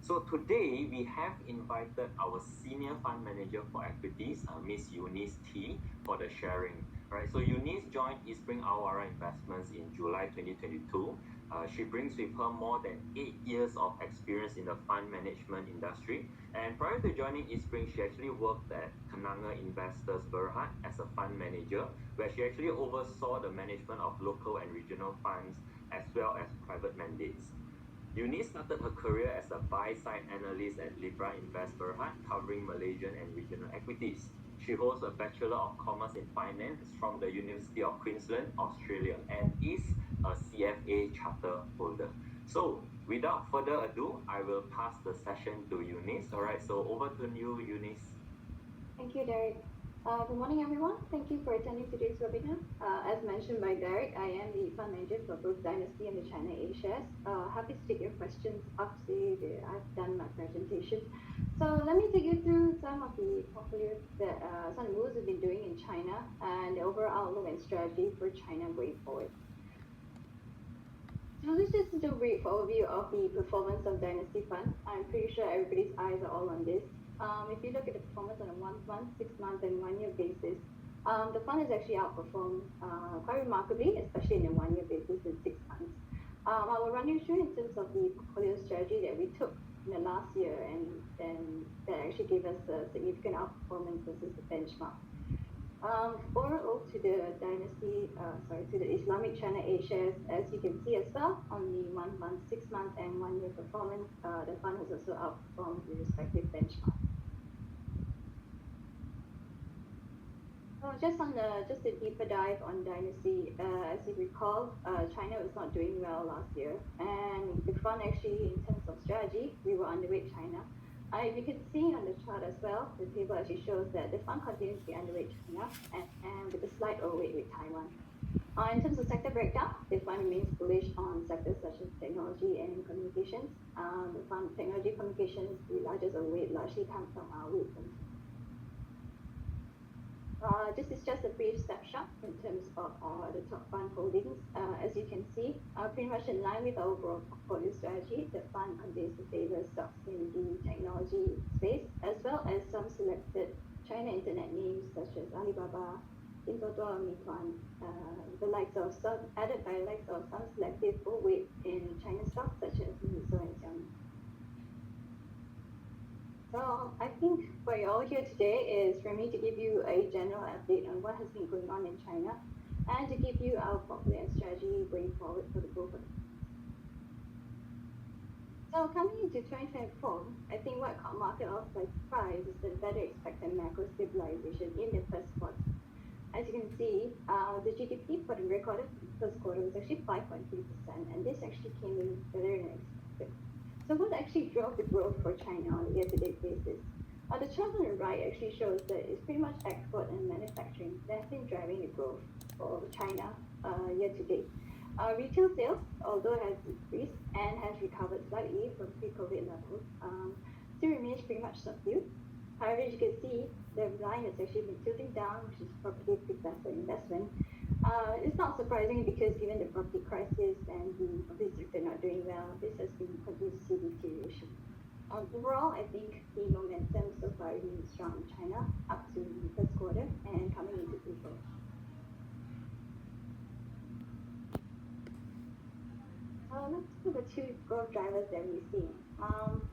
So today we have invited our senior fund manager for equities, Miss Eunice T, for the sharing. All right, so Eunice joined EastSpring Aurora Investments in July 2022. She brings with her more than 8 years of experience in the fund management industry. And prior to joining EastSpring, she actually worked at Kenanga Investors Berhad as a fund manager, where she actually oversaw the management of local and regional funds as well as private mandates. Eunice started her career as a buy-side analyst at Libra Invest Berhad, covering Malaysian and regional equities. She holds a Bachelor of Commerce in Finance from the University of Queensland, Australia, and is a CFA charter holder. So, without further ado, I will pass the session to Eunice. All right, so over to you, Eunice. Thank you, Derek. Good morning, everyone. Thank you for attending today's webinar. As mentioned by Derek, I am the fund manager for both Dynasty and the China A shares. Happy to take your questions after I've done my presentation. So let me take you through some of the portfolios that some of the moves we've been doing in China and the overall outlook and strategy for China going forward. So this is just a brief overview of the performance of Dynasty Fund. I'm pretty sure everybody's eyes are all on this. If you look at the performance on a 1 month, 6 month, and 1 year basis, the fund has actually outperformed quite remarkably, especially in a 1 year basis in 6 months. I will run you through in terms of the portfolio strategy that we took in the last year, and that actually gave us a significant outperformance versus the benchmark. Overall to the to the Islamic China A shares, as you can see as well on the 1 month, 6 month, and 1 year performance, the fund has also outperformed the respective benchmark. So just a deeper dive on Dynasty, as you recall, China was not doing well last year, and the fund actually, in terms of strategy, we were underweight China. If you can see on the chart as well, the table actually shows that the fund continues to be underweight China and with a slight overweight with Taiwan. In terms of sector breakdown, the fund remains bullish on sectors such as technology and communications. The fund technology communications, the largest overweight largely comes from our Wood. This is just a brief snapshot in terms of the top fund holdings. As you can see, pretty much in line with our overall portfolio strategy, the fund continues to favor stocks in the technology space, as well as some selected China internet names such as Alibaba, Pinduoduo, Meituan, added by the likes of some selective overweight in China stocks such as Miniso and Xiaomi. So I think what you're all here today is for me to give you a general update on what has been going on in China and to give you our portfolio and strategy going forward for the both of them. So coming into 2024, I think what caught market off by surprise is the better expected macro stabilization in the first quarter. As you can see, the GDP for the recorded first quarter was actually 5.3%, and this actually came in better than expected. So what actually drove the growth for China on a year-to-date basis? The chart on the right actually shows that it's pretty much export and manufacturing that has been driving the growth for China year-to-date. Retail sales, although has decreased and has recovered slightly from pre-COVID levels, still remains pretty much subdued. However, as you can see, the line has actually been tilting down, which is probably a better investment. It's not surprising because given the property crisis and the property sector not doing well, this has been continued to see deterioration. Overall, I think the momentum so far remains strong in China up to the first quarter and coming into April. Let's look at the two growth drivers that we see.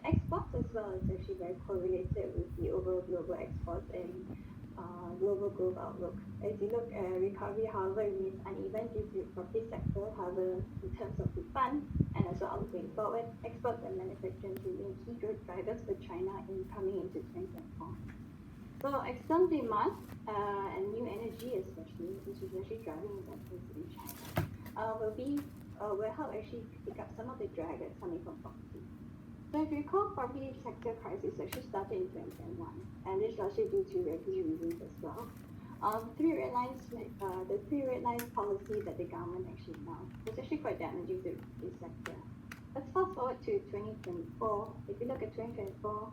Exports as well is actually very correlated with the overall global exports and global growth outlook. As you look at recovery, however, remains uneven due to the property sector. However, in terms of the fund and as well going forward, exports and manufacturing remain key growth drivers for China in coming into 2024. So external demand and new energy especially, which is actually driving investments in China, will help actually pick up some of the drag that's coming from property. So if you recall, property sector crisis actually started in 2021, and this largely due to refugee reasons as well. The three red lines policy that the government actually announced was actually quite damaging to the sector. Let's fast forward to 2024. If you look at 2024,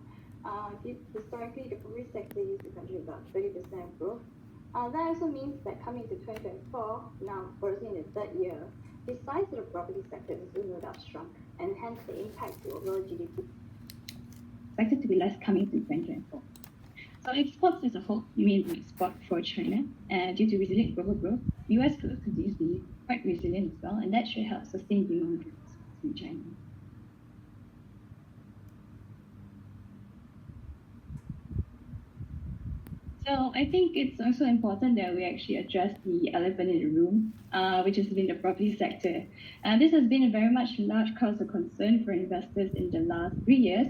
historically the property sector used to contribute about 30% of growth. That also means that coming to 2024, now firstly in the third year, the size of the property sector has no doubt shrunk, and hence the impact to overall GDP expected to be less coming to 2024. So exports as a whole remain a spot for China, and due to resilient global growth, US growth continues to be quite resilient as well, and that should help sustain demand in China. So I think it's also important that we actually address the elephant in the room, which has been the property sector. And this has been a very much large cause of concern for investors in the last 3 years.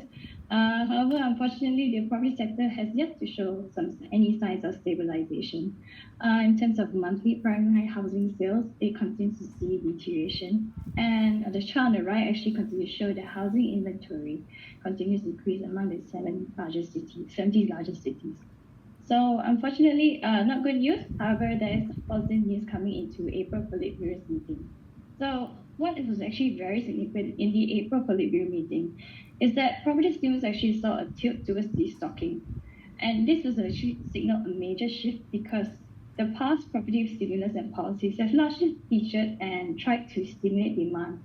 However, unfortunately, the property sector has yet to show any signs of stabilization. In terms of monthly primary housing sales, it continues to see deterioration. And the chart on the right actually continues to show that housing inventory continues to increase among the 70 largest cities. So unfortunately, not good news. However, there is positive news coming into April Politburo's meeting. So what was actually very significant in the April Politburo meeting is that property stimulus actually saw a tilt towards destocking. And this was actually signaled a major shift because the past property stimulus and policies have largely featured and tried to stimulate demand.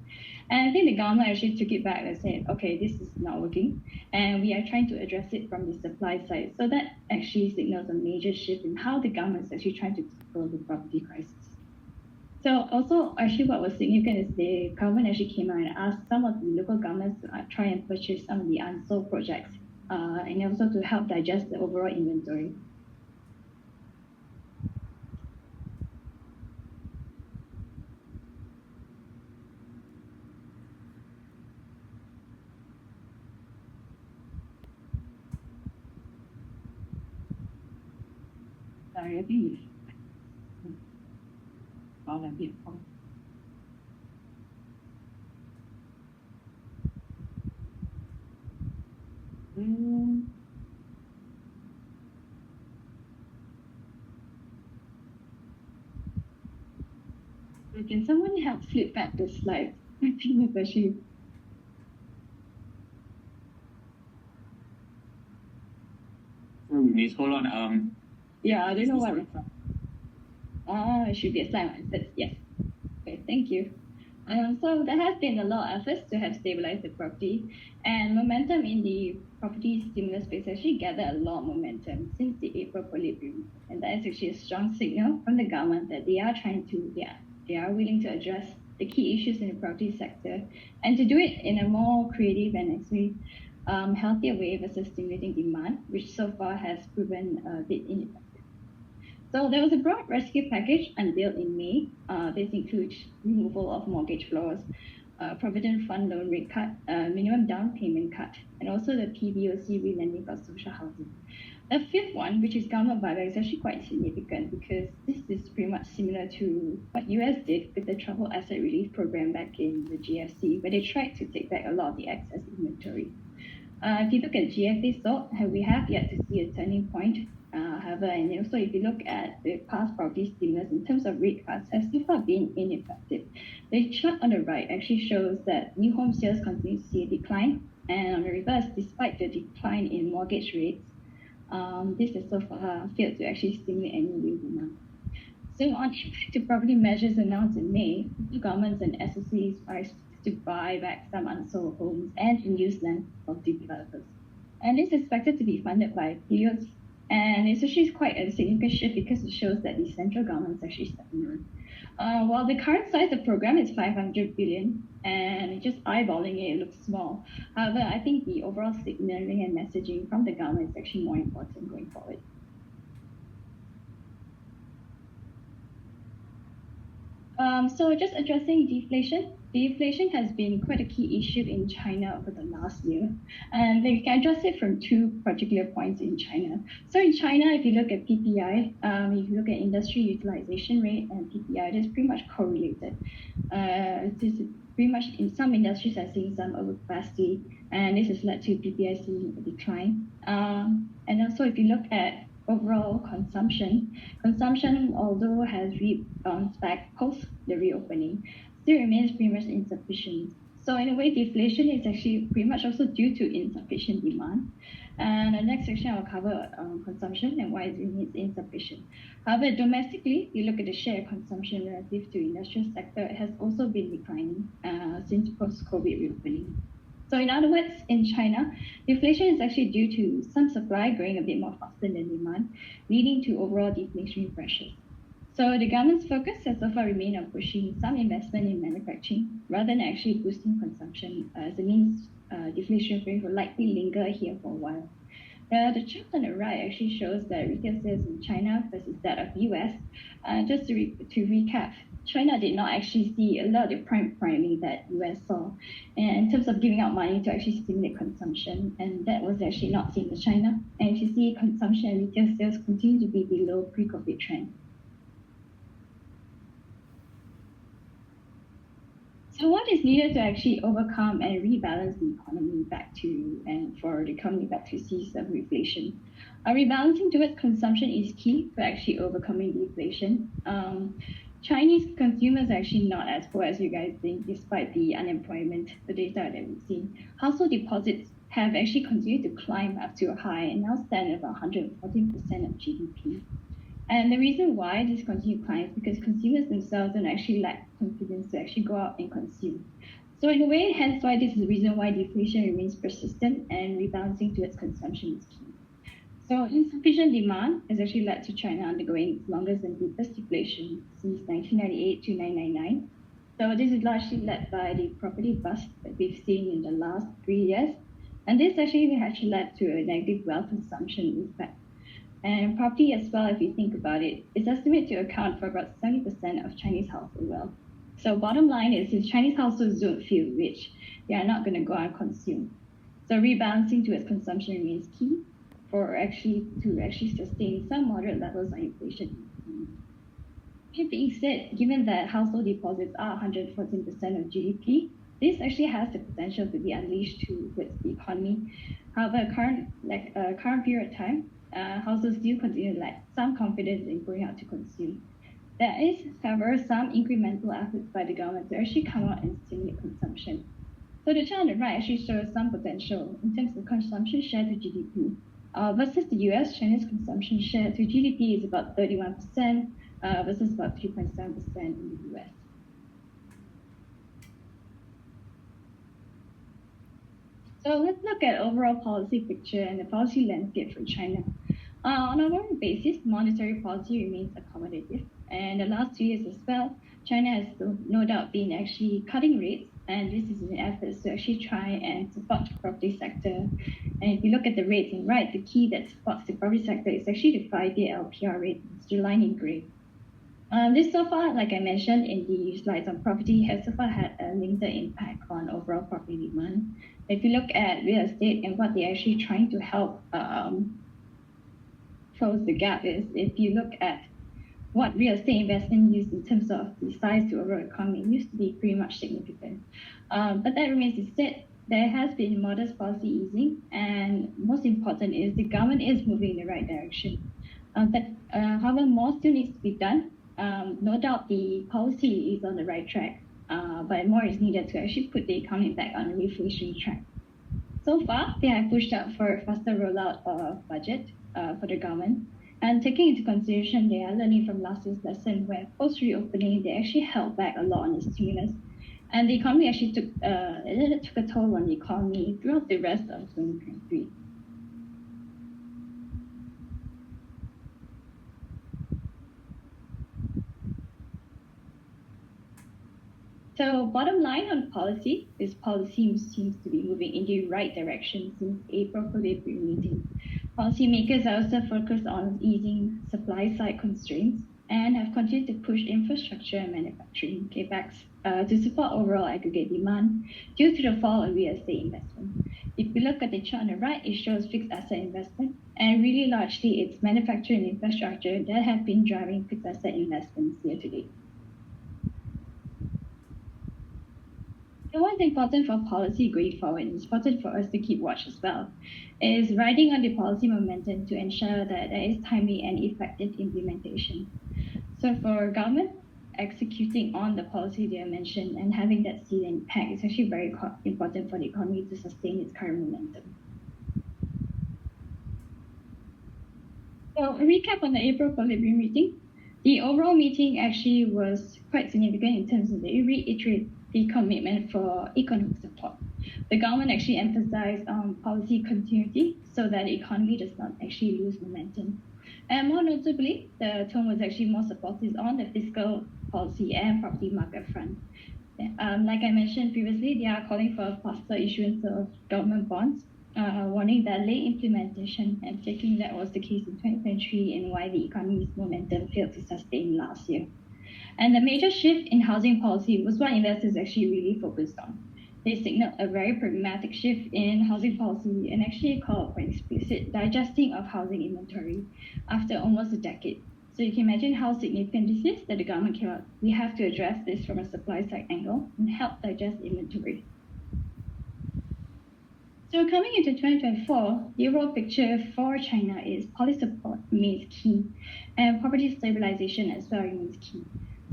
And I think the government actually took it back and said, okay, this is not working, and we are trying to address it from the supply side. So that actually signals a major shift in how the government is actually trying to tackle the property crisis. So also, actually, what was significant is the government actually came out and asked some of the local governments to try and purchase some of the unsold projects, and also to help digest the overall inventory. Sorry, I think it's all a bit wrong. Can someone help flip back the slide? I think that's actually. Miss, hold on. Yeah, I don't know what it's from. It should be a sign. Yes. Okay, thank you. So there has been a lot of efforts to have stabilized the property, and momentum in the property stimulus space actually gathered a lot of momentum since the April Politburo, and that is actually a strong signal from the government that they are willing to address the key issues in the property sector, and to do it in a more creative and actually healthier way versus stimulating demand, which so far has proven a bit ineffective. So there was a broad rescue package unveiled in May. This includes removal of mortgage floors, provident fund loan rate cut, minimum down payment cut, and also the PBOC relending for social housing. The fifth one, which is government buyback, is actually quite significant because this is pretty much similar to what US did with the Troubled Asset Relief Program back in the GFC, where they tried to take back a lot of the excess inventory. If you look at GFA sold, we have yet to see a turning point. However, and also if you look at the past property stimulus in terms of rate cuts, has so far been ineffective. The chart on the right actually shows that new home sales continue to see a decline, and on the reverse, despite the decline in mortgage rates, this has so far failed to actually stimulate any new demand. So on impact to property measures announced in May, the governments and SOCs are to buy back some unsold homes and induce land for developers. And this is expected to be funded by periods, and it's actually quite a significant shift because it shows that the central government is actually stepping in. While the current size of the program is 500 billion, and just eyeballing it looks small. However, I think the overall signaling and messaging from the government is actually more important going forward. So just addressing deflation. Deflation has been quite a key issue in China over the last year, and we can address it from two particular points in China. So in China, if you look at PPI, if you look at industry utilization rate and PPI, it is pretty much correlated. It is pretty much in some industries are seeing some overcapacity, and this has led to PPI seeing a decline. And also if you look at overall consumption, although has bounced back post the reopening, still remains pretty much insufficient. So in a way, deflation is actually pretty much also due to insufficient demand. And the next section I'll cover consumption and why it remains insufficient. However, domestically, you look at the share of consumption relative to industrial sector, it has also been declining since post-COVID reopening. So in other words, in China, deflation is actually due to some supply growing a bit more faster than demand, leading to overall deflationary pressures. So the government's focus has so far remained on pushing some investment in manufacturing rather than actually boosting consumption, as it means deflationary pressure will likely linger here for a while. The chart on the right actually shows that retail sales in China versus that of US. Just to recap, China did not actually see a lot of the priming that US saw in terms of giving out money to actually stimulate consumption, and that was actually not seen in China. And if you see consumption and retail sales continue to be below pre-COVID trend. So what is needed to actually overcome and rebalance the economy back to, and for the economy back to see some inflation? Rebalancing towards consumption is key to actually overcoming deflation. Chinese consumers are actually not as poor as you guys think, despite the unemployment, the data that we've seen. Household deposits have actually continued to climb up to a high and now stand at about 114% of GDP. And the reason why this continued climb is because consumers themselves don't actually lack confidence to actually go out and consume. So in a way, hence why this is the reason why deflation remains persistent and rebalancing towards consumption is key. So insufficient demand has actually led to China undergoing its longest and deepest deflation since 1998 to 1999. So this is largely led by the property bust that we've seen in the last 3 years. And this actually has led to a negative wealth consumption effect. And property as well, if you think about it, is estimated to account for about 70% of Chinese household wealth. So bottom line is if Chinese households don't feel rich, they are not going to go out and consume. So rebalancing towards consumption remains key for actually sustain some moderate levels of inflation. That being said, given that household deposits are 114% of GDP, this actually has the potential to be unleashed towards the economy. However, current period of time, households do continue to lack some confidence in going out to consume. There is, however, some incremental efforts by the government to actually come out and stimulate consumption. So the chart on the right actually shows some potential in terms of consumption share to GDP. Versus the US, China's consumption share to GDP is about 31% versus about 3.7% in the US. So let's look at overall policy picture and the policy landscape for China. On a overall basis, monetary policy remains accommodative. And the last 2 years as well, China has no doubt been actually cutting rates, and this is in efforts to actually try and support the property sector. And if you look at the rates in right, the key that supports the property sector is actually the 5-year LPR rate, it's the line in gray. This so far, like I mentioned in the slides on property, has so far had a limited impact on overall property demand. If you look at real estate and what they're actually trying to help close the gap is, if you look at what real estate investment used in terms of the size to overall economy, it used to be pretty much significant. But that remains instead, there has been modest policy easing, and most important is the government is moving in the right direction. However, more still needs to be done. No doubt the policy is on the right track, but more is needed to actually put the economy back on a reflationary track. So far, they have pushed out for a faster rollout of budget for the government. And taking into consideration, they are learning from last year's lesson where post-reopening, they actually held back a lot on the stimulus. And the economy actually took a toll on the economy throughout the rest of 2023. So bottom line on policy, this policy seems to be moving in the right direction since April equilibrium meeting. Policymakers are also focused on easing supply-side constraints and have continued to push infrastructure and manufacturing capex to support overall aggregate demand due to the fall in real estate investment. If you look at the chart on the right, it shows fixed asset investment, and really largely it's manufacturing and infrastructure that have been driving fixed asset investments year to date. So what's important for policy going forward, and it's important for us to keep watch as well, is riding on the policy momentum to ensure that there is timely and effective implementation. So for government, executing on the policy they mentioned and having that see the impact is actually very important for the economy to sustain its current momentum. So a recap on the April equilibrium meeting. The overall meeting actually was quite significant in terms of they reiterate the commitment for economic support. the government actually emphasized policy continuity so that the economy does not actually lose momentum. And more notably, the tone was actually more supportive on the fiscal policy and property market front. Like I mentioned previously, they are calling for a faster issuance of government bonds, warning that late implementation and taking that was the case in 2023 and why the economy's momentum failed to sustain last year. And the major shift in housing policy was what investors actually really focused on. They signaled a very pragmatic shift in housing policy and actually called for explicit digesting of housing inventory after almost a decade. So you can imagine how significant this is that the government cannot. We have to address this from a supply side angle and help digest inventory. So coming into 2024, the overall picture for China is policy support remains key, and property stabilization as well remains key.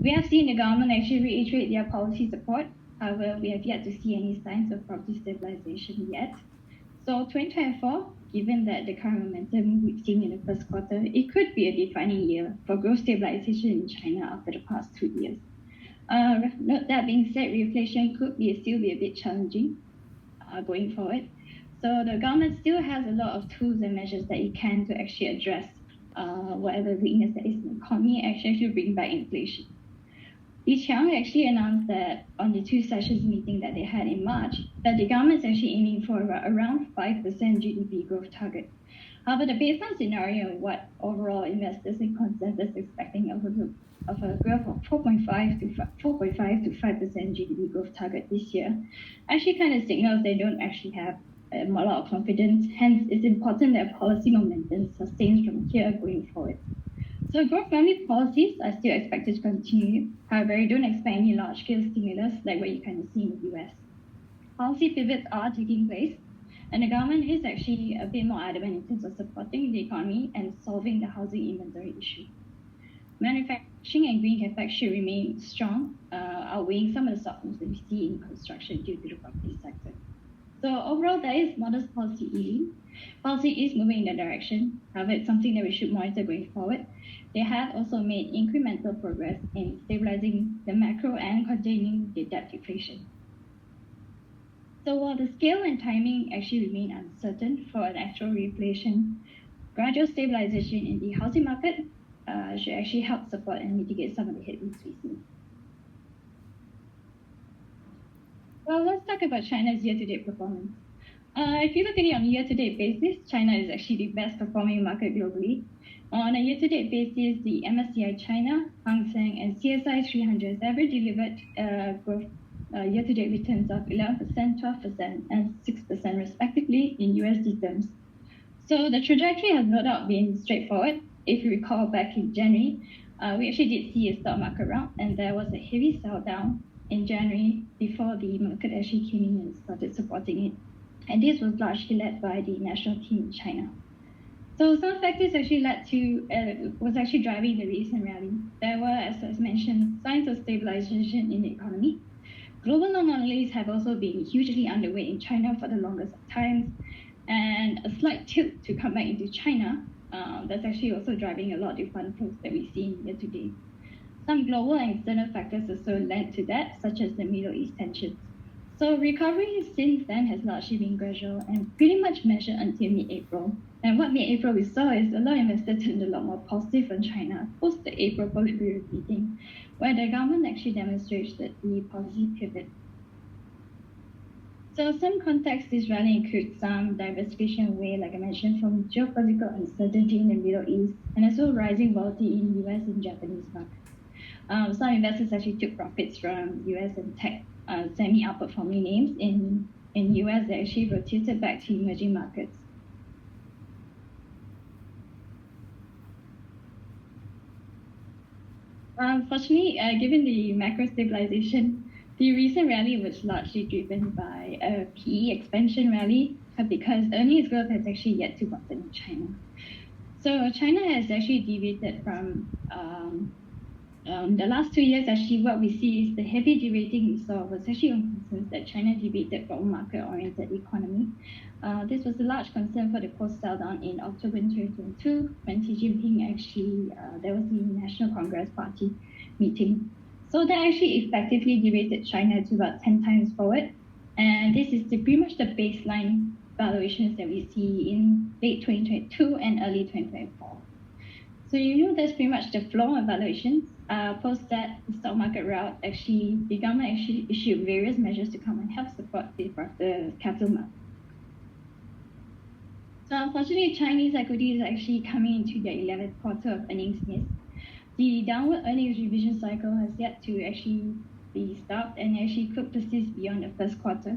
We have seen the government actually reiterate their policy support. However, we have yet to see any signs of property stabilization yet. So 2024, given that the current momentum we've seen in the first quarter, it could be a defining year for growth stabilization in China after the past 2 years. Note that being said, reflation could still be a bit challenging going forward. So the government still has a lot of tools and measures that it can to actually address whatever weakness that is in the economy and actually bring back inflation. Li Qiang actually announced that on the two sessions meeting that they had in March, that the government is actually aiming for around 5% GDP growth target. However, the baseline scenario, what overall investors and consensus expecting of a growth of 4.5 to 5% GDP growth target this year, actually kind of signals they don't actually have a lot of confidence. Hence, it's important that policy momentum sustains from here going forward. So growth-friendly policies are still expected to continue. However, you don't expect any large-scale stimulus like what you kind of see in the US. Policy pivots are taking place, and the government is actually a bit more adamant in terms of supporting the economy and solving the housing inventory issue. Manufacturing and green capex should remain strong, outweighing some of the softness that we see in construction due to the property sector. So overall, there is modest policy easing. Policy is moving in that direction. However, it's something that we should monitor going forward. They have also made incremental progress in stabilizing the macro and containing the debt deflation. So while the scale and timing actually remain uncertain for an actual reflation, gradual stabilization in the housing market should actually help support and mitigate some of the headwinds we see. Well, let's talk about China's year-to-date performance. If you look at it on a year-to-date basis, China is actually the best performing market globally. On a year-to-date basis, the MSCI China, Hang Seng, and CSI 300 have delivered growth year-to-date returns of 11%, 12%, and 6% respectively in USD terms. So the trajectory has no doubt been straightforward. If you recall back in January, we actually did see a stock market rout, and there was a heavy sell down in January before the market actually came in and started supporting it. And this was largely led by the national team in China. So some factors actually led to, was actually driving the recent rally. There were, as I mentioned, signs of stabilization in the economy. Global non-monopolies have also been hugely underweight in China for the longest of times, and a slight tilt to come back into China. That's actually also driving a lot of the fund flows that we see year to date. Some global and external factors also led to that, such as the Middle East tensions. So recovery since then has largely been gradual and pretty much measured until mid-April. And what mid-April we saw is a lot of investors turned a lot more positive on China post the April Politburo meeting, where the government actually demonstrated the policy pivot. So some context this rally includes some diversification away, like I mentioned, from geopolitical uncertainty in the Middle East, and as well rising volatility in US and Japanese markets. Some investors actually took profits from US and tech semi-outperforming names in US that actually rotated back to emerging markets. Unfortunately, given the macro stabilization, the recent rally was largely driven by a PE expansion rally because earnings growth has actually yet to bottom in China. So China has actually deviated from the last 2 years. Actually, what we see is the heavy derating we saw was actually on concerns that China deviated from a market-oriented economy. This was a large concern for the post-sell-down in October 2022 when Xi Jinping actually, there was the National Congress Party meeting. So that actually effectively derated China to about 10 times forward. And this is pretty much the baseline valuations that we see in late 2022 and early 2024. So that's pretty much the floor of valuations. Post that, the stock market rout, the government actually issued various measures to come and help support the capital market. So unfortunately, Chinese equities are actually coming into their 11th quarter of earnings miss. The downward earnings revision cycle has yet to actually be stopped and actually could persist beyond the first quarter.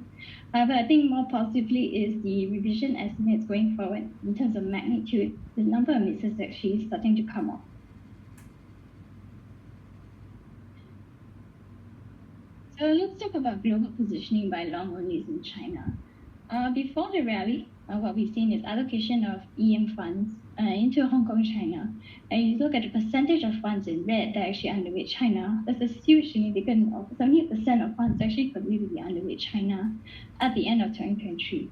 However, I think more positively is the revision estimates going forward in terms of magnitude. The number of misses actually starting to come off. So let's talk about global positioning by long onlys in China. Before the rally, what we've seen is allocation of EM funds into Hong Kong, China. And you look at the percentage of funds in red that actually underweight China, there's a huge significant of 78% of funds actually continue to be underweight China at the end of 2023.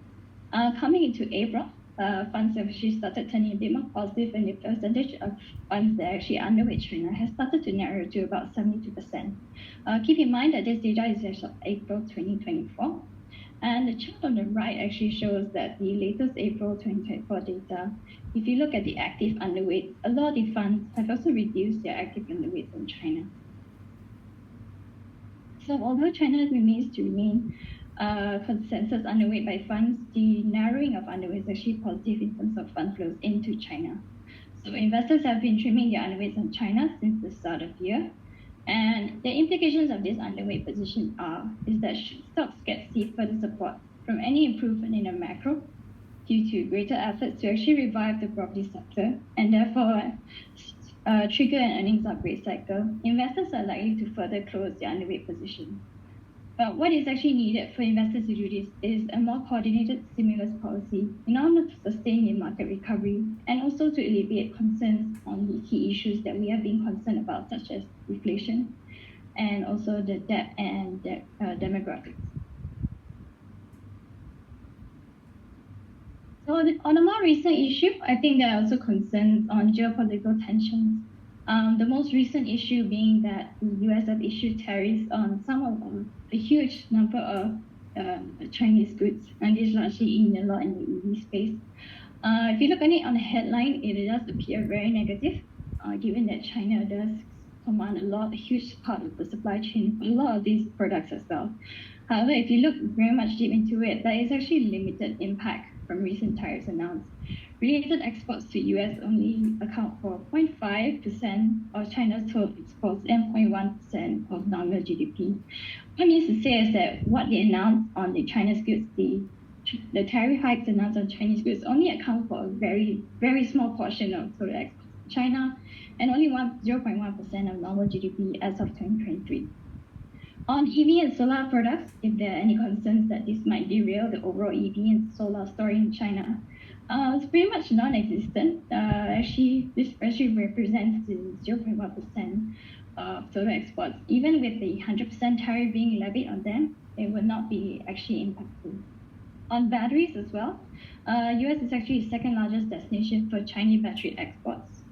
Coming into April, funds have actually started turning a bit more positive, and the percentage of funds that actually underweight China has started to narrow to about 72%. Keep in mind that this data is as of April 2024. And the chart on the right actually shows that the latest April 2024 data, if you look at the active underweights, a lot of the funds have also reduced their active underweights in China. So although China remains to remain consensus underweight by funds, the narrowing of underweights is actually positive in terms of fund flows into China. So investors have been trimming their underweights on China since the start of the year. And the implications of this underweight position is that stocks see further support from any improvement in the macro due to greater efforts to actually revive the property sector and therefore trigger an earnings upgrade cycle, investors are likely to further close their underweight position. But what is actually needed for investors to do this is a more coordinated stimulus policy in order to sustain the market recovery and also to alleviate concerns on the key issues that we have been concerned about, such as inflation and also the debt and demographics. So on a more recent issue, I think there are also concerns on geopolitical tensions. The most recent issue being that the US have issued tariffs on some of a huge number of Chinese goods, and this largely in a lot in the EV space. If you look at it on the headline, it does appear very negative, given that China does command a huge part of the supply chain for a lot of these products as well. However, if you look very much deep into it, there is actually limited impact from recent tariffs announced. Related exports to US only account for 0.5% of China's total exports and 0.1% of nominal GDP. What means to say is that what they announced on the Chinese goods, the tariff hikes announced on Chinese goods only account for a very, very small portion of total exports to China and only 0.1% of nominal GDP as of 2023. On EV and solar products, if there are any concerns that this might derail the overall EV and solar story in China, it's pretty much non-existent. This actually represents the 0.1% of total exports. Even with the 100% tariff being levied on them, it would not be actually impactful. On batteries as well, US is actually the second largest destination for Chinese battery exports,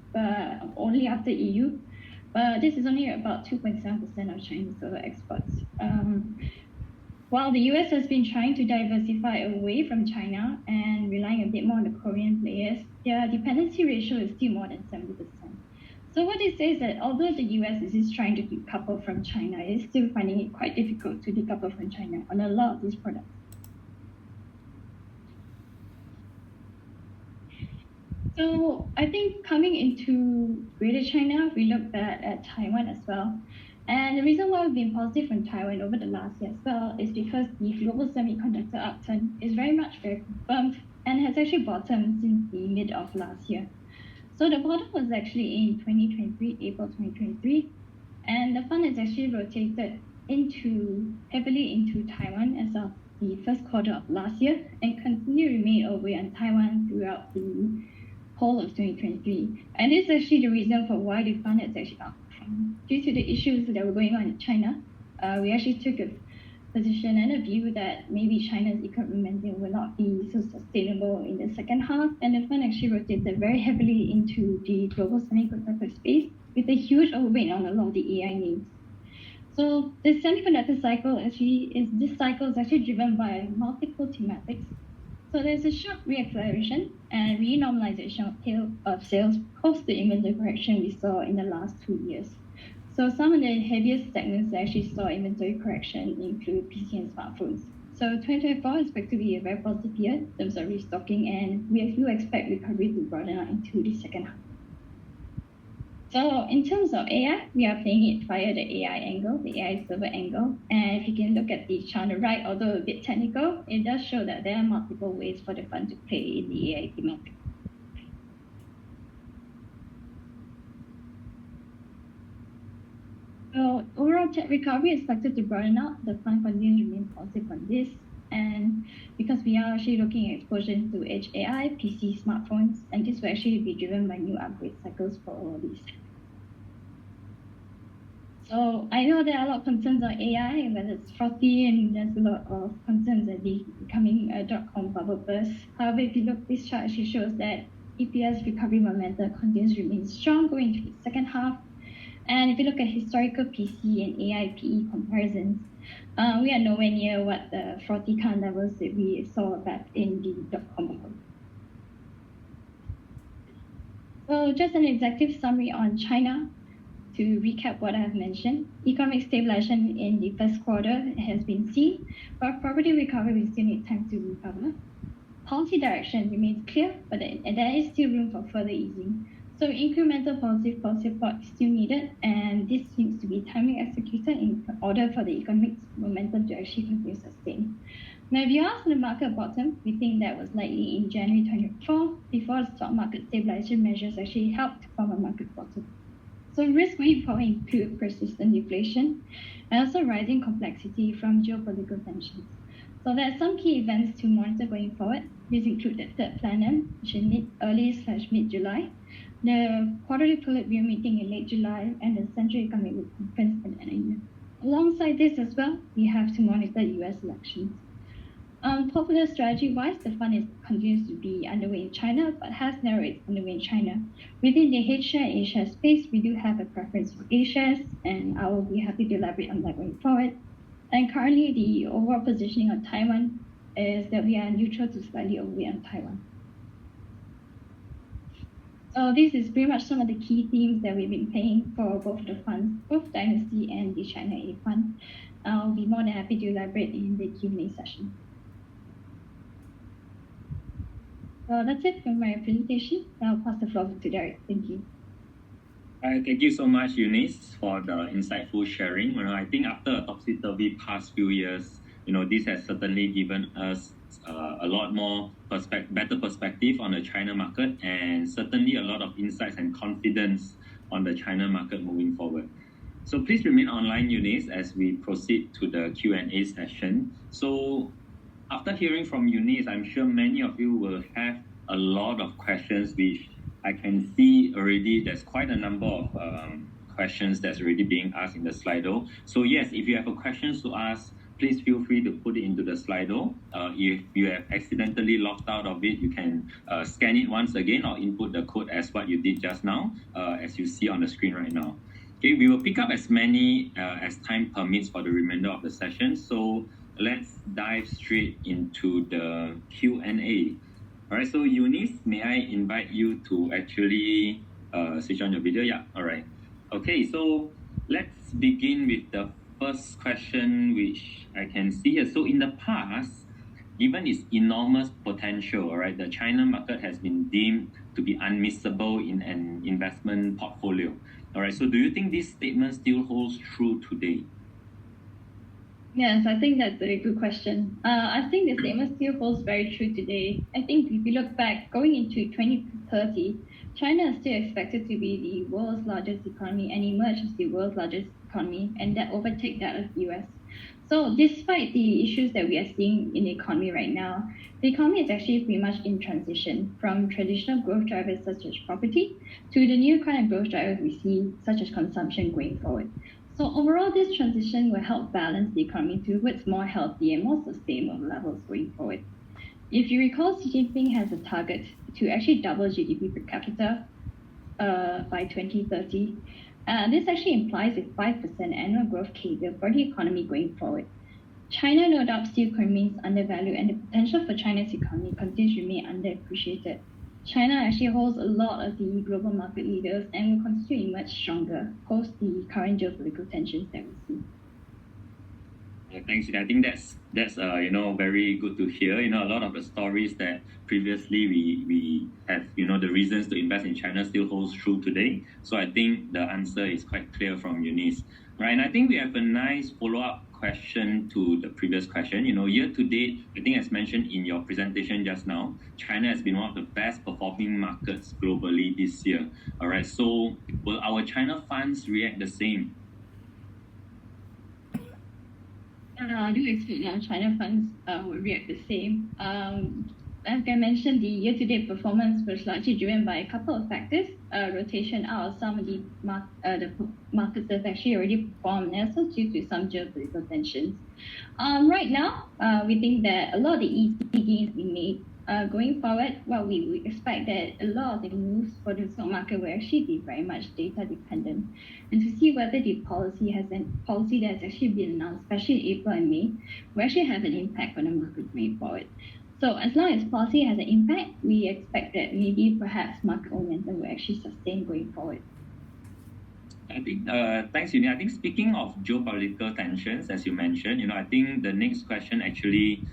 only after EU. But this is only about 2.7% of Chinese total exports. While the US has been trying to diversify away from China and relying a bit more on the Korean players, their dependency ratio is still more than 70%. So what this says is that although the US is trying to decouple from China, it is still finding it quite difficult to decouple from China on a lot of these products. So I think coming into Greater China, we looked at Taiwan as well. And the reason why we've been positive on Taiwan over the last year as well is because the global semiconductor upturn is very confirmed and has actually bottomed since the mid of last year. So the bottom was actually in April 2023, and the fund has actually rotated heavily into Taiwan as of the first quarter of last year and continue to remain overweight on Taiwan throughout the whole of 2023. And this is actually the reason for why the fund has actually outperformed. Due to the issues that were going on in China, we actually took a position and a view that maybe China's economic momentum will not be so sustainable in the second half, and the fund actually rotated very heavily into the global semiconductor space with a huge overweight on a lot of the AI names. So the semiconductor cycle this cycle is actually driven by multiple thematics. So there's a sharp reacceleration and renormalization of sales post the inventory correction we saw in the last 2 years. So some of the heaviest segments that actually saw inventory correction include PC and smartphones. So 2024 is expected to be a very positive year in terms of restocking, and we do expect recovery to broaden out into the second half. So in terms of AI, we are playing it via the AI angle, the AI server angle. And if you can look at the chart on the right, although a bit technical, it does show that there are multiple ways for the fund to play in the AI thematic. So overall tech recovery is expected to broaden out. The fund continues to remain positive on this. And because we are actually looking at exposure to Edge AI, PC, smartphones, and this will actually be driven by new upgrade cycles for all of these. So I know there are a lot of concerns on AI, whether it's frothy, and there's a lot of concerns that the becoming a .com bubble burst. However, if you look, this chart actually shows that EPS recovery momentum continues to remain strong going into the second half. And if you look at historical PC and AI PE comparisons, we are nowhere near what the frothy kind levels that we saw back in the .com bubble. So just an executive summary on China. To recap what I have mentioned, economic stabilization in the first quarter has been seen, but property recovery will still need time to recover. Policy direction remains clear, but there is still room for further easing. So incremental policy support is still needed, and this seems to be timely executed in order for the economic momentum to actually continue to sustain. Now, if you ask the market bottom, we think that was likely in January 2024, before the stock market stabilization measures actually helped form a market bottom. So risks going forward include persistent inflation and also rising complexity from geopolitical tensions. So there are some key events to monitor going forward. These include the third plenum, which is early/mid-July, the quarterly Politburo meeting in late July, and the Central Economic Conference at the end of the year. Alongside this as well, we have to monitor US elections. Popular strategy-wise, the fund continues to be underway in China, but has narrowed its underway in China. Within the H-share and A-share space, we do have a preference for A-shares, and I will be happy to elaborate on that going forward. And currently, the overall positioning on Taiwan is that we are neutral to slightly overweight on Taiwan. So this is pretty much some of the key themes that we've been playing for both the funds, both Dynasty and the China A Fund. I'll be more than happy to elaborate in the Q&A session. So that's it for my presentation. I'll pass the floor to Derek. Thank you. Thank you so much, Eunice, for the insightful sharing. I think after a topsy-turvy past few years, this has certainly given us a lot more better perspective on the China market, and certainly a lot of insights and confidence on the China market moving forward. So please remain online, Eunice, as we proceed to the Q&A session. So after hearing from Eunice, I'm sure many of you will have a lot of questions, which I can see already there's quite a number of questions that's already being asked in the Slido. So yes, if you have a question to ask, please feel free to put it into the Slido. If you have accidentally logged out of it, you can scan it once again or input the code as what you did just now, as you see on the screen right now. Okay, we will pick up as many as time permits for the remainder of the session. So let's dive straight into the Q&A. All right, so Eunice, may I invite you to actually switch on your video? Yeah, all right. Okay, so let's begin with the first question, which I can see here. So in the past, given its enormous potential, all right, the China market has been deemed to be unmissable in an investment portfolio. All right, so do you think this statement still holds true today? Yes, I think that's a good question. I think the statement still holds very true today. I think if you look back, going into 2030, China is still expected to be the world's largest economy and emerge as the world's largest economy, and that overtake that of the US. So despite the issues that we are seeing in the economy right now, the economy is actually pretty much in transition from traditional growth drivers such as property to the new kind of growth drivers we see, such as consumption going forward. So overall, this transition will help balance the economy towards more healthy and more sustainable levels going forward. If you recall, Xi Jinping has a target to actually double GDP per capita by 2030. This actually implies a 5% annual growth CAGR for the economy going forward. China no doubt still remains undervalued, and the potential for China's economy continues to remain underappreciated. China actually holds a lot of the global market leaders and will continue to emerge stronger post the current geopolitical tensions that we see. Thanks. I think that's very good to hear. A lot of the stories that previously we have the reasons to invest in China still holds true today. So I think the answer is quite clear from Eunice, right? And I think we have a nice follow-up question to the previous question. Year to date, I think as mentioned in your presentation just now, China has been one of the best performing markets globally this year. All right. So will our China funds react the same? I do expect that China funds will react the same. As I mentioned, the year-to-date performance was largely driven by a couple of factors. Rotation out of some of the markets that have actually already performed, and also due to some geopolitical tensions. Right now, we think that a lot of the easy gains we made. Going forward, we would expect that a lot of the moves for the stock market will actually be very much data dependent, and to see whether the policy that has actually been announced, especially in April and May, will actually have an impact on the market going forward. So as long as policy has an impact, we expect that maybe perhaps market momentum will actually sustain going forward. I think, thanks, Uni. I think speaking of geopolitical tensions, as you mentioned, I think the next question actually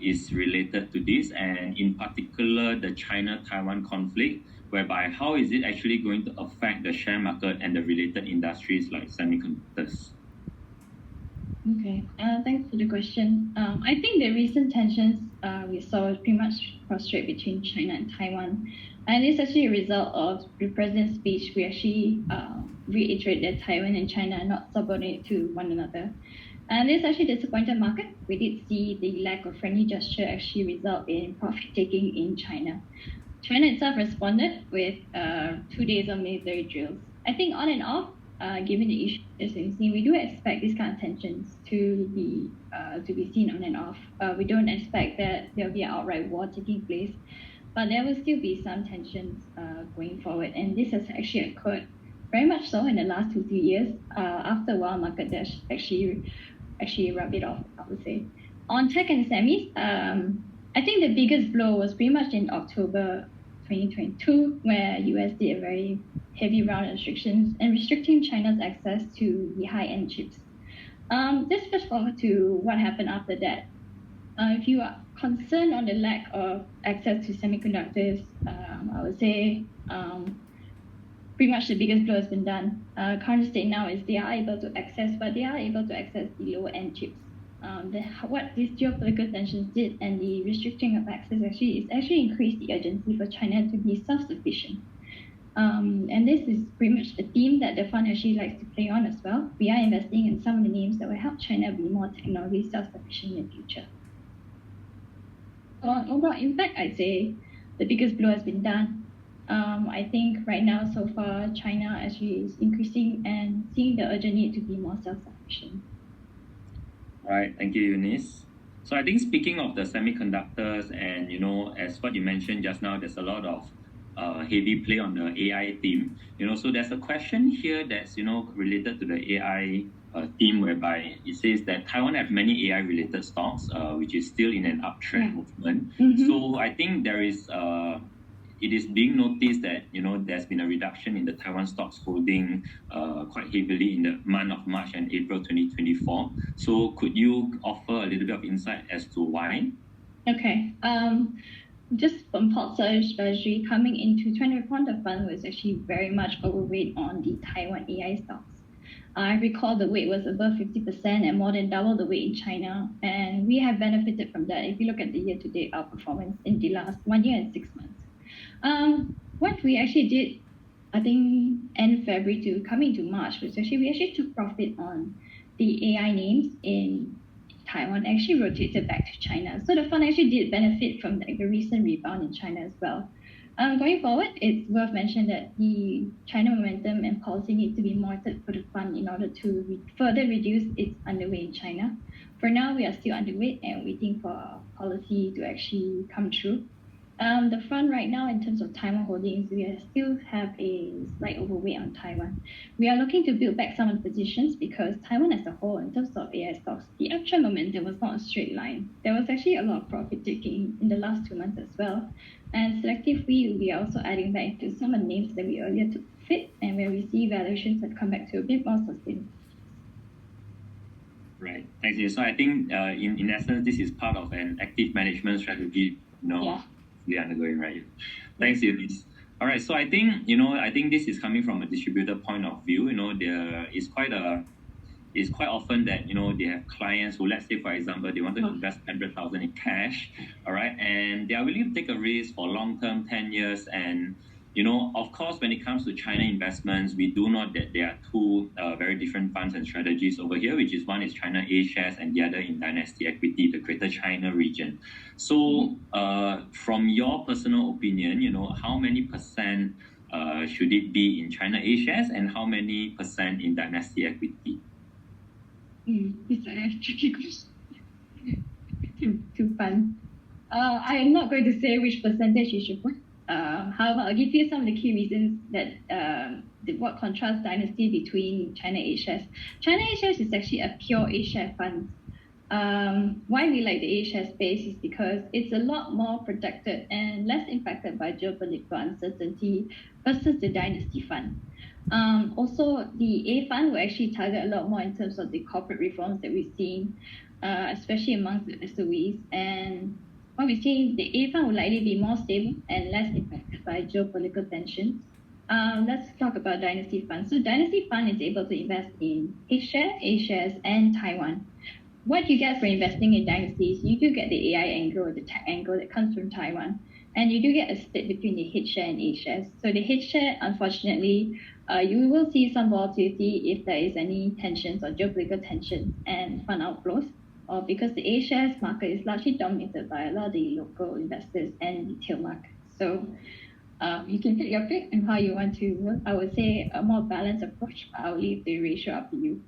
is related to this, and in particular, the China-Taiwan conflict, whereby how is it actually going to affect the share market and the related industries like semiconductors? Okay, thanks for the question. I think the recent tensions we saw was pretty much frustrated between China and Taiwan. And it's actually a result of the president's speech. We actually reiterate that Taiwan and China are not subordinate to one another. And this actually disappointed market. We did see the lack of friendly gesture actually result in profit-taking in China. China itself responded with 2 days of military drills. I think on and off, given the issues we've seen, we do expect these kind of tensions to be seen on and off. We don't expect that there will be an outright war taking place, but there will still be some tensions going forward. And this has actually occurred very much so in the last 2-3 years. After a while, market dash actually rubbed it off, I would say. On tech and semis, I think the biggest blow was pretty much in October 2022, where US did a very heavy round of restrictions and restricting China's access to the high-end chips. Just fast forward to what happened after that. If you are concerned on the lack of access to semiconductors, I would say pretty much the biggest blow has been done. Current state now is they are able to access the lower-end chips. What these geopolitical tensions did and the restricting of access actually increased the urgency for China to be self-sufficient. And this is pretty much the theme that the fund actually likes to play on as well. We are investing in some of the names that will help China be more technology self-sufficient in the future. So on overall impact, I'd say the biggest blow has been done. I think right now, so far, China actually is increasing and seeing the urgent need to be more self-sufficient. Right, thank you, Eunice. So I think speaking of the semiconductors and, as what you mentioned just now, there's a lot of heavy play on the AI theme. So there's a question here that's, related to the AI theme, whereby it says that Taiwan have many AI-related stocks, which is still in an uptrend movement. Mm-hmm. So I think there is... it is being noticed that there's been a reduction in the Taiwan stocks holding quite heavily in the month of March and April 2024. So could you offer a little bit of insight as to why? Okay. Just from portfolio strategy, coming into 2021, the fund was actually very much overweight on the Taiwan AI stocks. I recall the weight was above 50% and more than double the weight in China. And we have benefited from that if you look at the year-to-date outperformance in the last 1 year and 6 months. What we actually did, I think, end February to coming to March, was we actually took profit on the AI names in Taiwan, actually rotated back to China. So the fund actually did benefit from the recent rebound in China as well. Going forward, it's worth mentioning that the China momentum and policy need to be monitored for the fund in order to further reduce its underweight in China. For now, we are still underweight and waiting for policy to actually come true. The fund right now, in terms of Taiwan holdings, still have a slight overweight on Taiwan. We are looking to build back some of the positions because Taiwan as a whole, in terms of AI stocks, the actual momentum was not a straight line. There was actually a lot of profit taking in the last 2 months as well. And selectively, we are also adding back to some of the names that we earlier took fit and where we see valuations have come back to a bit more sustainable. Right. Thank you. So I think in essence, this is part of an active management strategy, we are undergoing, right? Thanks, Eunice. All right. So I think, I think this is coming from a distributor point of view. There is it's quite often that, they have clients who, let's say, for example, they want to invest 100,000 in cash, all right? And they are willing to take a risk for long-term, 10 years. And, of course, when it comes to China investments, we do know that there are two very different funds and strategies over here, which is one is China A shares and the other in Dynasty Equity, the Greater China region. So from your personal opinion, how many percent should it be in China A shares and how many percent in Dynasty Equity? It's a tricky question. Too fun. I am not going to say which percentage you should put. However, I'll give you some of the key reasons that what contrasts Dynasty between China A shares. China A shares is actually a pure A share fund. Why we like the A share space is because it's a lot more protected and less impacted by geopolitical uncertainty versus the Dynasty fund. Also, the A fund will actually target a lot more in terms of the corporate reforms that we've seen, especially amongst the SOEs. And what we see, the A fund will likely be more stable and less impacted by geopolitical tensions. Let's talk about Dynasty Fund. So Dynasty Fund is able to invest in H-share, A-shares, and Taiwan. What you get for investing in Dynasties, you do get the AI angle, the tech angle that comes from Taiwan. And you do get a split between the H-share and A-shares. So the H-share, unfortunately, you will see some volatility if there is any tensions or geopolitical tensions and fund outflows, or because the A-shares market is largely dominated by a lot of the local investors and retail markets. So you can take your pick and how you want to. I would say a more balanced approach, but I'll leave the ratio up to you.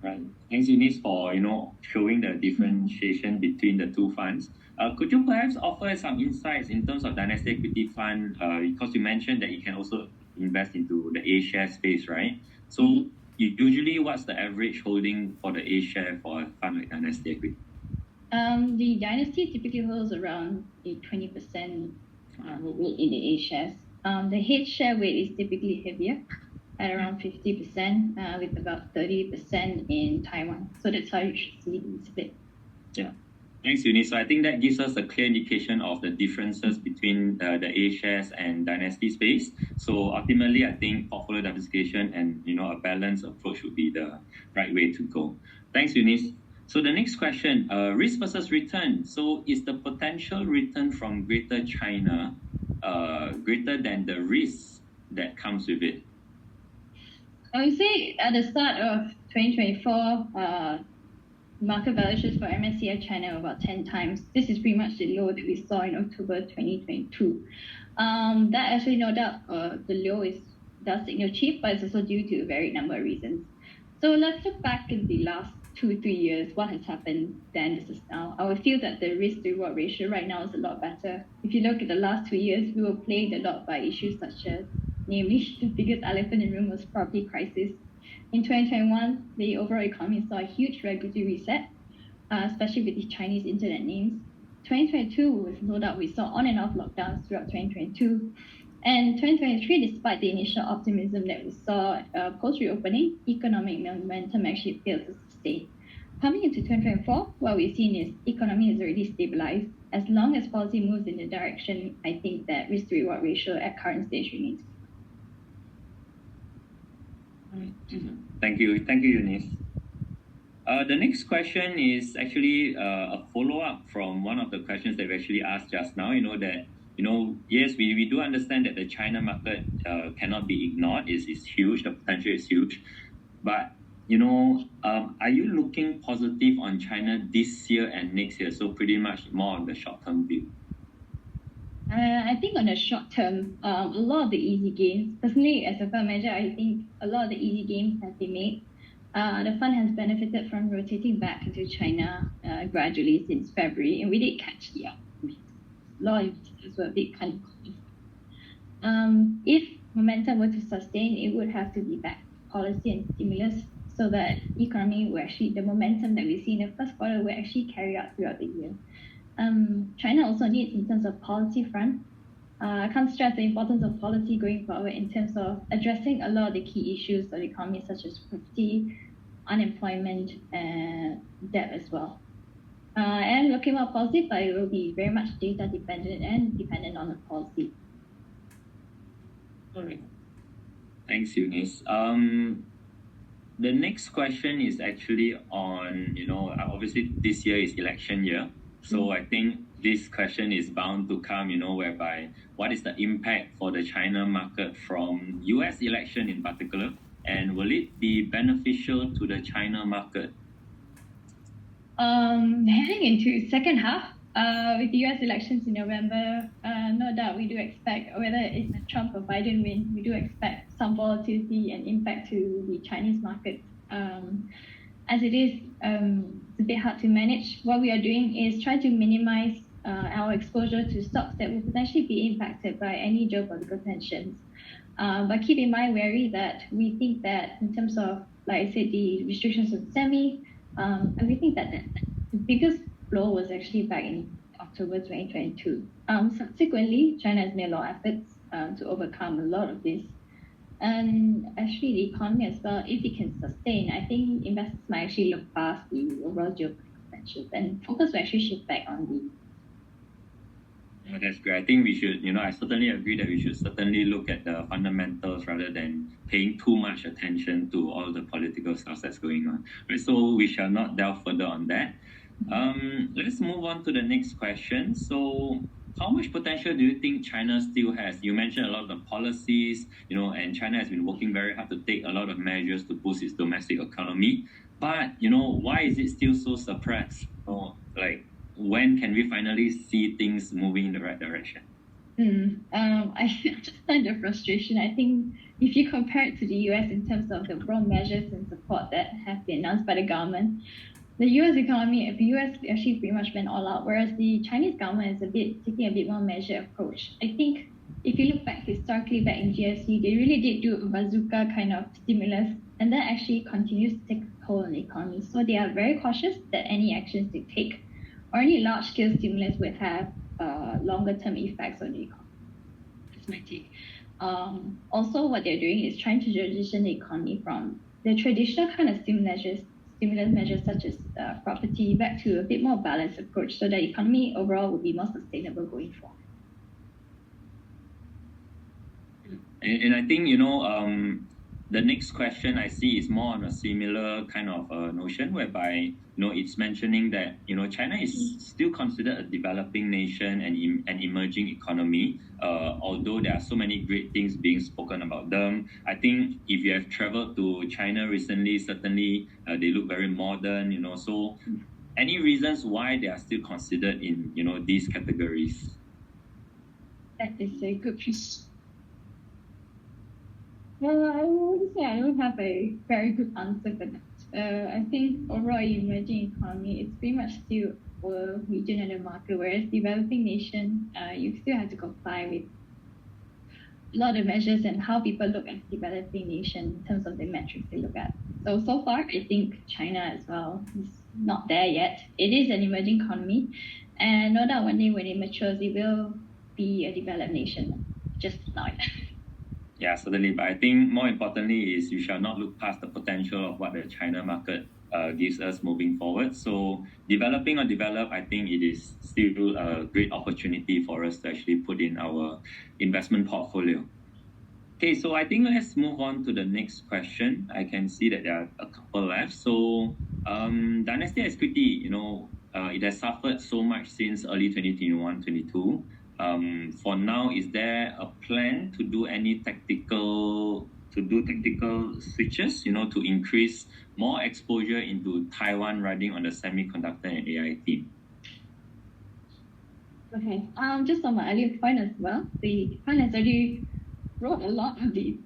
Right. Thanks, Eunice, for showing the differentiation between the two funds. Could you perhaps offer some insights in terms of Dynasty Equity Fund? Because you mentioned that you can also invest into the A-share space, right? So usually, what's the average holding for the A-share for a fund like Dynasty Equity? The Dynasty typically holds around a 20% weight in the A-shares. The H-share weight is typically heavier, at around 50%, with about 30% in Taiwan. So that's how you should see the split. Yeah. Thanks, Eunice. So I think that gives us a clear indication of the differences between the A-shares and Dynasty space. So ultimately, I think portfolio diversification and a balanced approach would be the right way to go. Thanks, Eunice. So the next question, risk versus return. So is the potential return from Greater China greater than the risk that comes with it? I would say at the start of 2024, market valuations for MSCI China were about 10 times. This is pretty much the low that we saw in October 2022. That actually, no doubt, the low does signal cheap, but it's also due to a varied number of reasons. So let's look back in the last 2-3 years, what has happened then versus now. I would feel that the risk-to-reward ratio right now is a lot better. If you look at the last 2 years, we were plagued a lot by issues such as, namely, the biggest elephant in the room was property crisis. In 2021, the overall economy saw a huge regulatory reset, especially with the Chinese internet names. 2022 was no doubt we saw on and off lockdowns throughout 2022. And 2023, despite the initial optimism that we saw post-reopening, economic momentum actually failed to sustain. Coming into 2024, what we've seen is economy has already stabilized. As long as policy moves in the direction, I think that risk-to-reward ratio at current stage remains. Thank you, Eunice. The next question is actually a follow-up from one of the questions that we actually asked just now. Yes, we do understand that the China market cannot be ignored. It's huge. The potential is huge. But, are you looking positive on China this year and next year? So pretty much more on the short-term view. I think on the short term, a lot of the easy gains, personally as a fund manager, I think a lot of the easy gains have been made. The fund has benefited from rotating back into China gradually since February, and we did catch the up. lot of investors were a bit kind of cautious. If momentum were to sustain, it would have to be backed policy and stimulus so that economy will actually, the momentum that we see in the first quarter will actually carry out throughout the year. China also needs in terms of policy front. I can't stress the importance of policy going forward in terms of addressing a lot of the key issues of the economy, such as poverty, unemployment, and debt as well. And looking more positive, but it will be very much data dependent and dependent on the policy. All right. Thanks, Eunice. The next question is actually on, obviously this year is election year. So I think this question is bound to come, whereby what is the impact for the China market from US election in particular? And will it be beneficial to the China market? Heading into second half, with the US elections in November, no doubt we do expect, whether it's a Trump or Biden win, we do expect some volatility and impact to the Chinese market. As it is, it's a bit hard to manage. What we are doing is try to minimize our exposure to stocks that will potentially be impacted by any geopolitical tensions. But keep in mind, wary that we think that in terms of, like I said, the restrictions of semi, and we think that the biggest blow was actually back in October 2022. Subsequently, China has made a lot of efforts to overcome a lot of this. And actually, the economy as well, if it can sustain, I think investors might actually look past the overall geopolitical tensions and focus will actually shift back on the. Oh, that's great. I think we should, I certainly agree that we should certainly look at the fundamentals rather than paying too much attention to all the political stuff that's going on. Right, so we shall not delve further on that. Let's move on to the next question. So how much potential do you think China still has? You mentioned a lot of the policies, and China has been working very hard to take a lot of measures to boost its domestic economy. But, why is it still so suppressed? When can we finally see things moving in the right direction? I understand the frustration. I think if you compare it to the US in terms of the broad measures and support that have been announced by the government, the US economy, the US actually pretty much went all out, whereas the Chinese government is taking a bit more measured approach. I think if you look back historically back in GFC, they really did do a bazooka kind of stimulus, and that actually continues to take a toll on the economy. So they are very cautious that any actions they take or any large-scale stimulus would have longer-term effects on the economy. That's my take. Also, what they're doing is trying to transition the economy from the traditional kind of stimulus measures such as property back to a bit more balanced approach so that the economy overall will be more sustainable going forward. And I think, the next question I see is more on a similar kind of notion whereby, it's mentioning that, China is still considered a developing nation and an emerging economy, although there are so many great things being spoken about them. I think if you have traveled to China recently, certainly they look very modern, so any reasons why they are still considered in, these categories? That is a good question. Well, I would say I don't have a very good answer for that. I think overall emerging economy, it's pretty much still a region and a market, whereas developing nation, you still have to comply with a lot of measures and how people look at developing nation in terms of the metrics they look at. So far, I think China as well is not there yet. It is an emerging economy, and no doubt one day when it matures, it will be a developed nation. Just not yet. Yeah, certainly. But I think more importantly is you shall not look past the potential of what the China market gives us moving forward. So developing or develop, I think it is still a great opportunity for us to actually put in our investment portfolio. Okay, so I think let's move on to the next question. I can see that there are a couple left. So Dynasty Equity, it has suffered so much since early 2021-22. For now, is there a plan to do any tactical switches, to increase more exposure into Taiwan riding on the semiconductor and AI theme? Okay. Just on my earlier point as well, the fund has already wrote a lot of the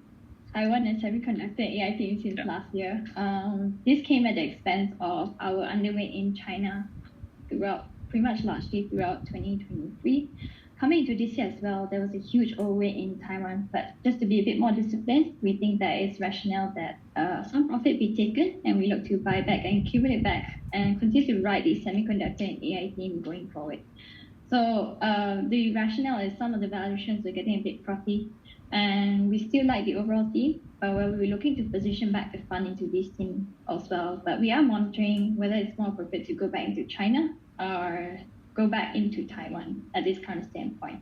Taiwan and semiconductor AI theme since last year. This came at the expense of our underweight in China pretty much largely throughout 2023. coming into this year as well, there was a huge overweight in Taiwan. But just to be a bit more disciplined, we think that it's rational that some profit be taken, and we look to buy back and accumulate back and continue to ride the semiconductor and AI theme going forward. So the rationale is some of the valuations are getting a bit frothy, and we still like the overall theme, but we're looking to position back the fund into this theme as well. But we are monitoring whether it's more appropriate to go back into China or go back into Taiwan at this current standpoint.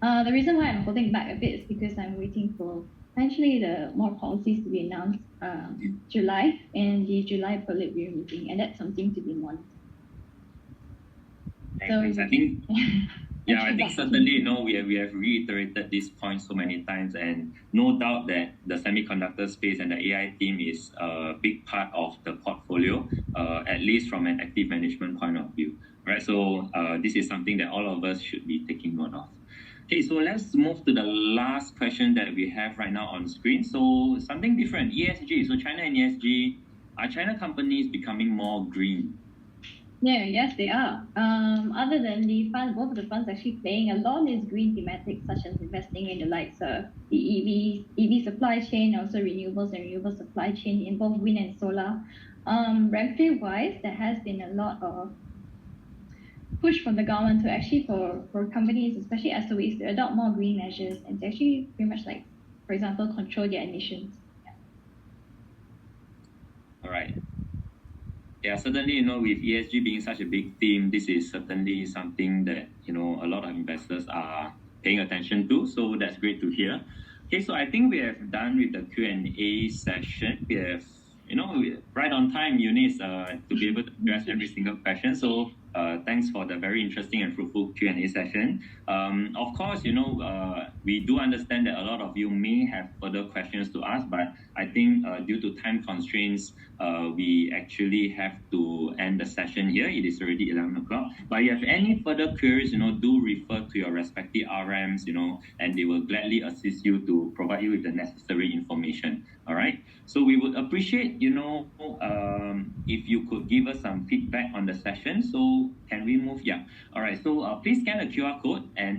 The reason why I'm holding back a bit is because I'm waiting for potentially the more policies to be announced July in the July Politburo meeting, and that's something to be monitored. Thanks. I think, I think certainly, we have reiterated this point so many times, and no doubt that the semiconductor space and the AI theme is a big part of the portfolio, at least from an active management point of view, right? So this is something that all of us should be taking note of. Okay, so let's move to the last question that we have right now on screen. So something different, ESG. So China and ESG, are China companies becoming more green? Yeah, yes, they are. Other than the funds, both of the funds actually playing a lot in green thematics, such as investing in the likes of the EV supply chain, also renewables and renewable supply chain in both wind and solar. Regulatory-wise, there has been a lot of push from the government to actually for companies, especially SOEs, to adopt more green measures and to actually pretty much like, for example, control their emissions. Yeah. All right. Yeah, certainly, with ESG being such a big theme, this is certainly something that, a lot of investors are paying attention to. So that's great to hear. Okay, so I think we have done with the Q&A session. We have, right on time, Eunice, to be able to address every single question. So thanks for the very interesting and fruitful Q&A session. Of course, we do understand that a lot of you may have further questions to ask, but I think due to time constraints, we actually have to end the session here. It is already 11 o'clock. But if you have any further queries, do refer to your respective RMs, and they will gladly assist you to provide you with the necessary information. All right. So we would appreciate, if you could give us some feedback on the session. So can we move? Yeah. All right. So please scan the QR code and